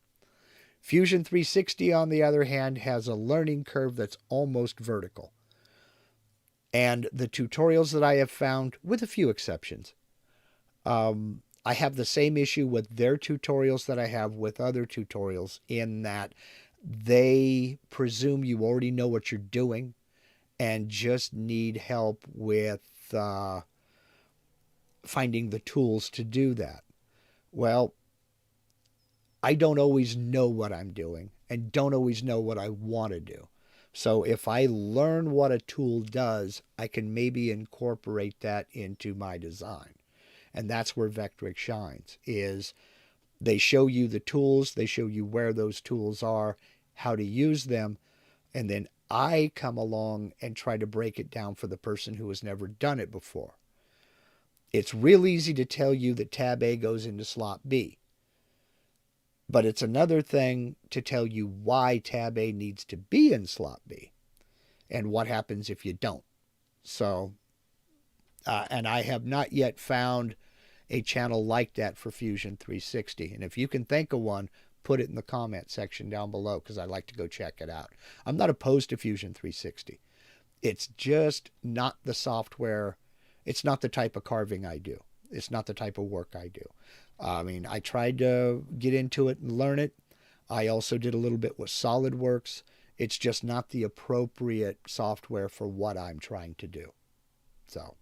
Speaker 1: Fusion 360, on the other hand, has a learning curve that's almost vertical. And the tutorials that I have found, with a few exceptions, I have the same issue with their tutorials that I have with other tutorials, in that they presume you already know what you're doing and just need help with finding the tools to do that. Well, I don't always know what I'm doing and don't always know what I want to do. So if I learn what a tool does, I can maybe incorporate that into my design. And that's where Vectric shines, is they show you the tools, they show you where those tools are, how to use them, and then I come along and try to break it down for the person who has never done it before. It's real easy to tell you that tab A goes into slot B. But it's another thing to tell you why tab A needs to be in slot B and what happens if you don't. So, and I have not yet found a channel like that for Fusion 360. And if you can think of one, put it in the comment section down below, because I'd like to go check it out. I'm not opposed to Fusion 360. It's just not the software. It's not the type of carving I do. It's not the type of work I do. I mean, I tried to get into it and learn it. I also did a little bit with SolidWorks. It's just not the appropriate software for what I'm trying to do. So,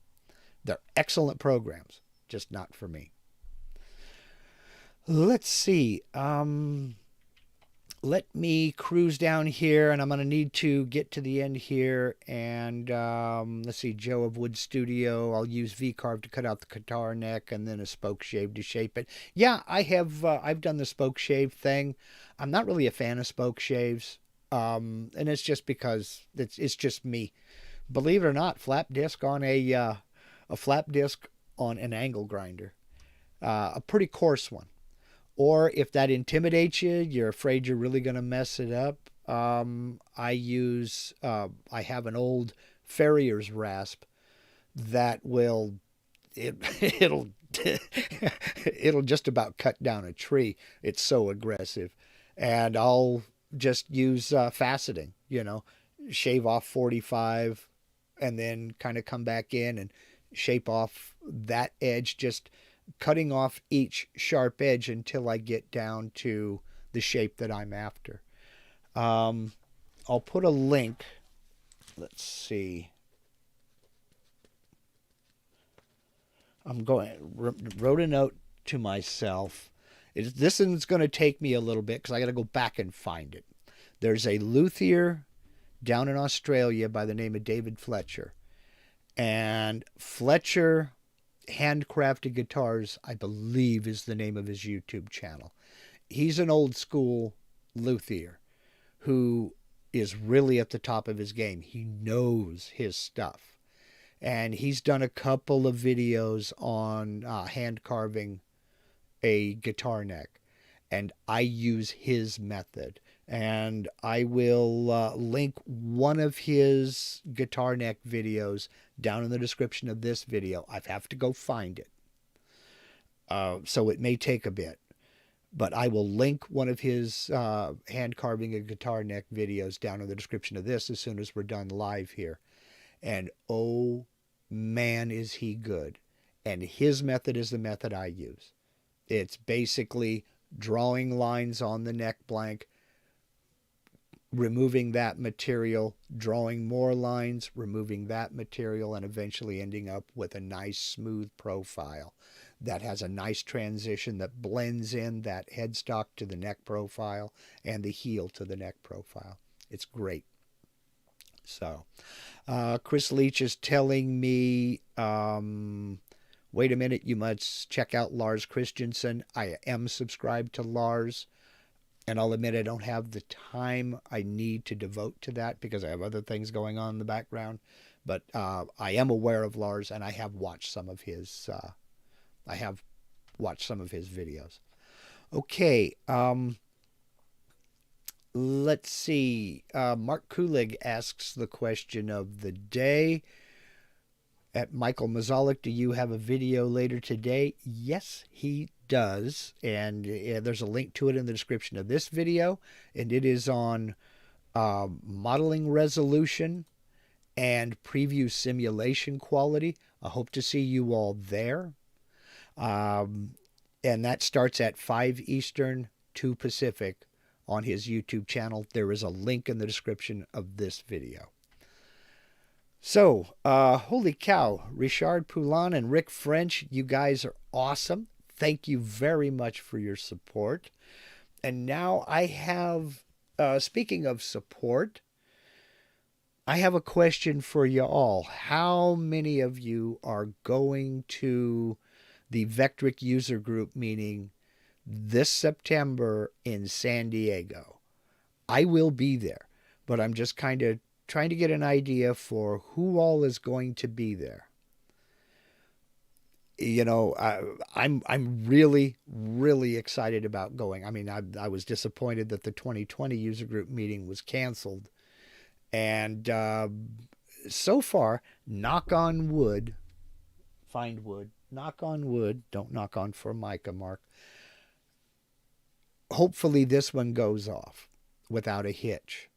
Speaker 1: they're excellent programs, just not for me. Let's see. Let me cruise down here, and I'm going to need to get to the end here. And let's see, Joe of Wood Studio. I'll use V-carve to cut out the guitar neck, and then a spokeshave to shape it. Yeah, I've done the spokeshave thing. I'm not really a fan of spokeshaves, and it's just because it's just me. Believe it or not, flap disc on a flap disc on an angle grinder, a pretty coarse one. Or if that intimidates you, you're afraid you're really going to mess it up. I have an old farrier's rasp that it'll just about cut down a tree. It's so aggressive. And I'll just use faceting, shave off 45 and then kind of come back in and shape off that edge, just cutting off each sharp edge until I get down to the shape that I'm after. I'll put a link. Let's see. Wrote a note to myself. This is going to take me a little bit because I got to go back and find it. There's a luthier down in Australia by the name of David Fletcher. And Fletcher Handcrafted Guitars, I believe, is the name of his YouTube channel. He's an old school luthier who is really at the top of his game. He knows his stuff. And he's done a couple of videos on hand carving a guitar neck. And I use his method. And I will link one of his guitar neck videos down in the description of this video. I have to go find it. So it may take a bit. But I will link one of his hand carving a guitar neck videos down in the description of this as soon as we're done live here. And oh man, is he good. And his method is the method I use. It's basically drawing lines on the neck blank, removing that material, drawing more lines, removing that material, and eventually ending up with a nice smooth profile that has a nice transition that blends in that headstock to the neck profile and the heel to the neck profile. It's great. So, Chris Leach is telling me, wait a minute, you must check out Lars Christensen. I am subscribed to Lars, and I'll admit I don't have the time I need to devote to that because I have other things going on in the background. But I am aware of Lars, and I have watched some of his videos. Okay, let's see. Mark Kulig asks the question of the day. At Michael Mazalik, do you have a video later today? Yes, he does. And there's a link to it in the description of this video. And it is on modeling resolution and preview simulation quality. I hope to see you all there. And that starts at 5 Eastern, 2 Pacific on his YouTube channel. There is a link in the description of this video. So, holy cow, Richard Poulin and Rick French, you guys are awesome. Thank you very much for your support. And now I have, speaking of support, I have a question for you all. How many of you are going to the Vectric user group meeting this September in San Diego? I will be there, but I'm just kind of trying to get an idea for who all is going to be there. You know, I'm really, really excited about going. I mean, I was disappointed that the 2020 user group meeting was canceled. And so far, knock on wood, find wood, knock on wood, don't knock on Formica, Mark. Hopefully this one goes off without a hitch.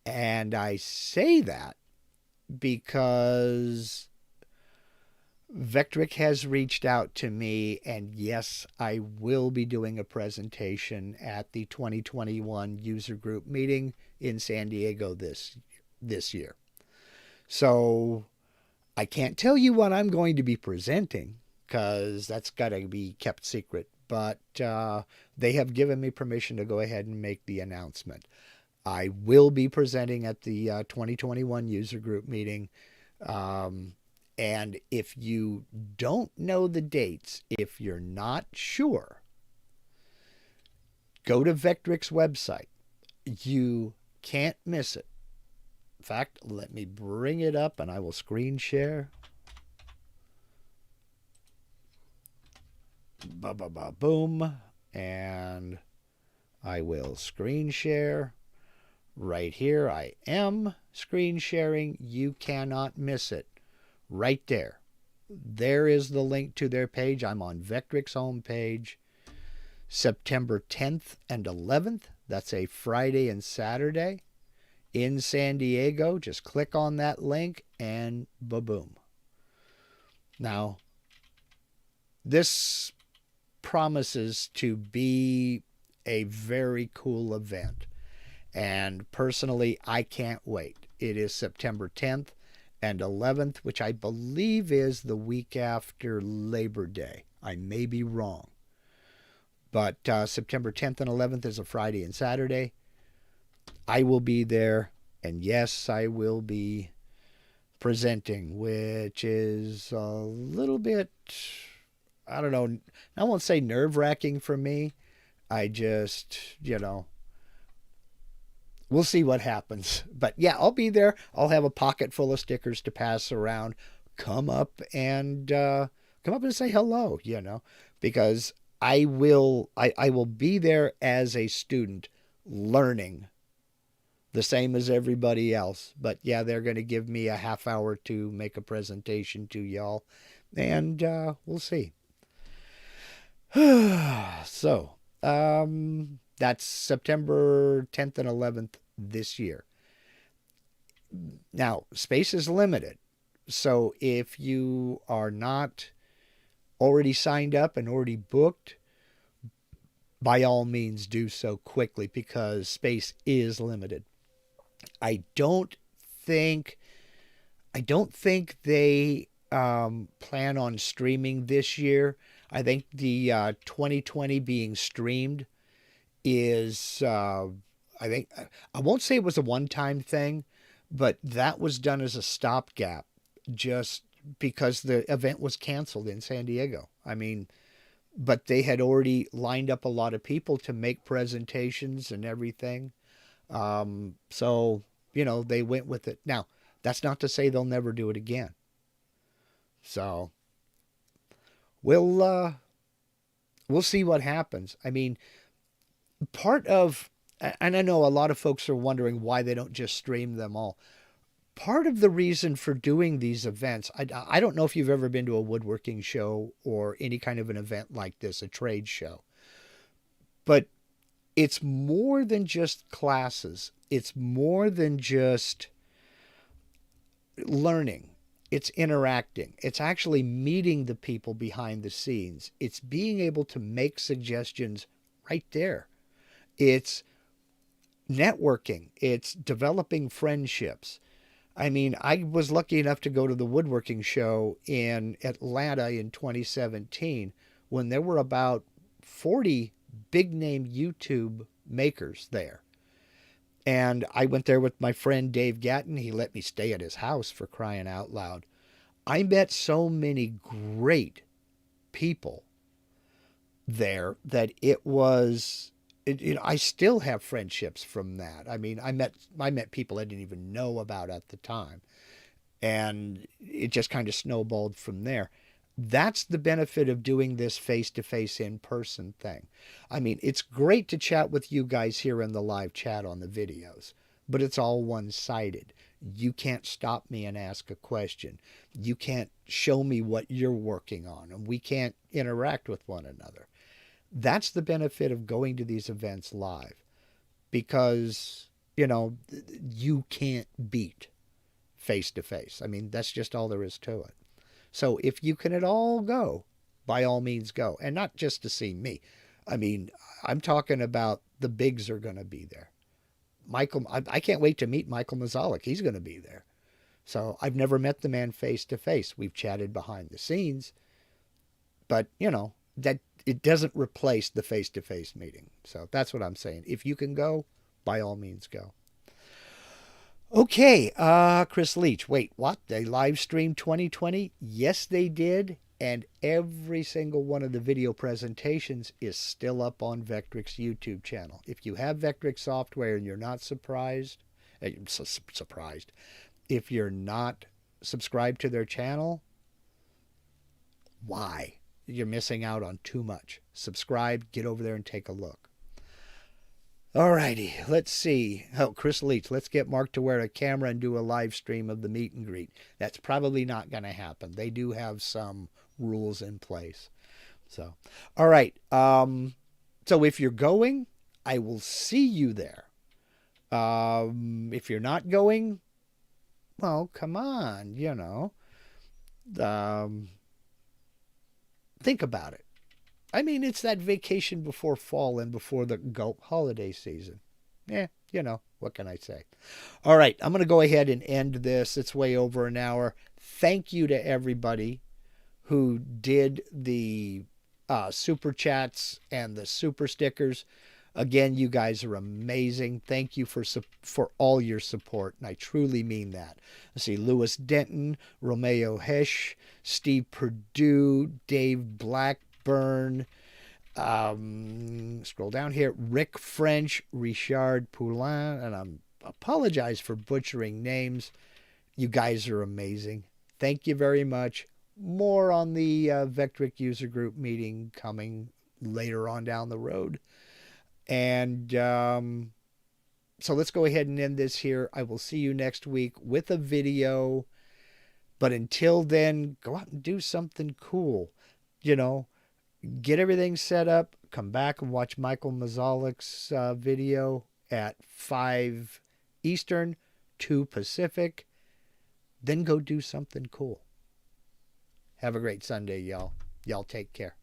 Speaker 1: And I say that because Vectric has reached out to me, and yes, I will be doing a presentation at the 2021 user group meeting in San Diego this year. So I can't tell you what I'm going to be presenting because that's got to be kept secret, but they have given me permission to go ahead and make the announcement. I will be presenting at the 2021 user group meeting. And if you don't know the dates, if you're not sure, go to Vectric's website. You can't miss it. In fact, let me bring it up and I will screen share. Boom. And I will screen share. Right here, I am screen sharing. You cannot miss it. Right there. There is the link to their page. I'm on Vectric's homepage. September 10th and 11th. That's a Friday and Saturday in San Diego. Just click on that link and ba-boom. Now, this promises to be a very cool event. And personally, I can't wait. It is September 10th and 11th, which I believe is the week after Labor Day. I may be wrong. But September 10th and 11th is a Friday and Saturday. I will be there. And yes, I will be presenting, which is a little bit, I don't know, I won't say nerve-wracking for me. I just, we'll see what happens. But yeah, I'll be there. I'll have a pocket full of stickers to pass around. Come up and say hello, because I will be there as a student learning the same as everybody else. But yeah, they're going to give me a half hour to make a presentation to y'all, and we'll see. So, that's September 10th and 11th this year. Now, space is limited. So if you are not already signed up and already booked, by all means do so quickly because space is limited. I don't think they plan on streaming this year. I think the 2020 being streamed is, I won't say it was a one-time thing, but that was done as a stopgap just because the event was canceled in San Diego. I mean, but they had already lined up a lot of people to make presentations and everything. So, they went with it. Now, that's not to say they'll never do it again. So, we'll see what happens. I mean, and I know a lot of folks are wondering why they don't just stream them all. Part of the reason for doing these events, I don't know if you've ever been to a woodworking show or any kind of an event like this, a trade show, but it's more than just classes. It's more than just learning. It's interacting. It's actually meeting the people behind the scenes. It's being able to make suggestions right there. It's networking. It's developing friendships. I mean, I was lucky enough to go to the woodworking show in Atlanta in 2017 when there were about 40 big name YouTube makers there. And I went there with my friend Dave Gatton. He let me stay at his house, for crying out loud. I met so many great people there that it was, I still have friendships from that. I mean, I met people I didn't even know about at the time. And it just kind of snowballed from there. That's the benefit of doing this face-to-face in-person thing. I mean, it's great to chat with you guys here in the live chat on the videos, but it's all one-sided. You can't stop me and ask a question. You can't show me what you're working on, and we can't interact with one another. That's the benefit of going to these events live, because, you can't beat face-to-face. I mean, that's just all there is to it. So if you can at all go, by all means go. And not just to see me. I mean, I'm talking about the bigs are going to be there. Michael, I can't wait to meet Michael Mazalik. He's going to be there. So I've never met the man face to face. We've chatted behind the scenes. But, that it doesn't replace the face-to-face meeting. So that's what I'm saying. If you can go, by all means go. Okay, Chris Leach. Wait, what? They live streamed 2020? Yes, they did. And every single one of the video presentations is still up on Vectric's YouTube channel. If you have Vectric Software and you're not surprised, if you're not subscribed to their channel, why? You're missing out on too much. Subscribe, get over there and take a look. Alrighty, let's see. Oh, Chris Leach, let's get Mark to wear a camera and do a live stream of the meet and greet. That's probably not going to happen. They do have some rules in place. So, all right. So if you're going, I will see you there. If you're not going, well, come on, think about it. I mean, it's that vacation before fall and before the gulp holiday season. What can I say? All right, I'm going to go ahead and end this. It's way over an hour. Thank you to everybody who did the super chats and the super stickers. Again, you guys are amazing. Thank you for all your support, and I truly mean that. Let's see, Lewis Denton, Romeo Hesh, Steve Perdue, Dave Blackburn, Scroll down here. Rick French, Richard Poulin, and I apologize for butchering names. You guys are amazing. Thank you very much. More on the Vectric user group meeting coming later on down the road. And so let's go ahead and end this here. I will see you next week with a video. But until then, go out and do something cool. You know, get everything set up. Come back and watch Michael Mazalik's video at 5 Eastern, 2 Pacific. Then go do something cool. Have a great Sunday, y'all. Y'all take care.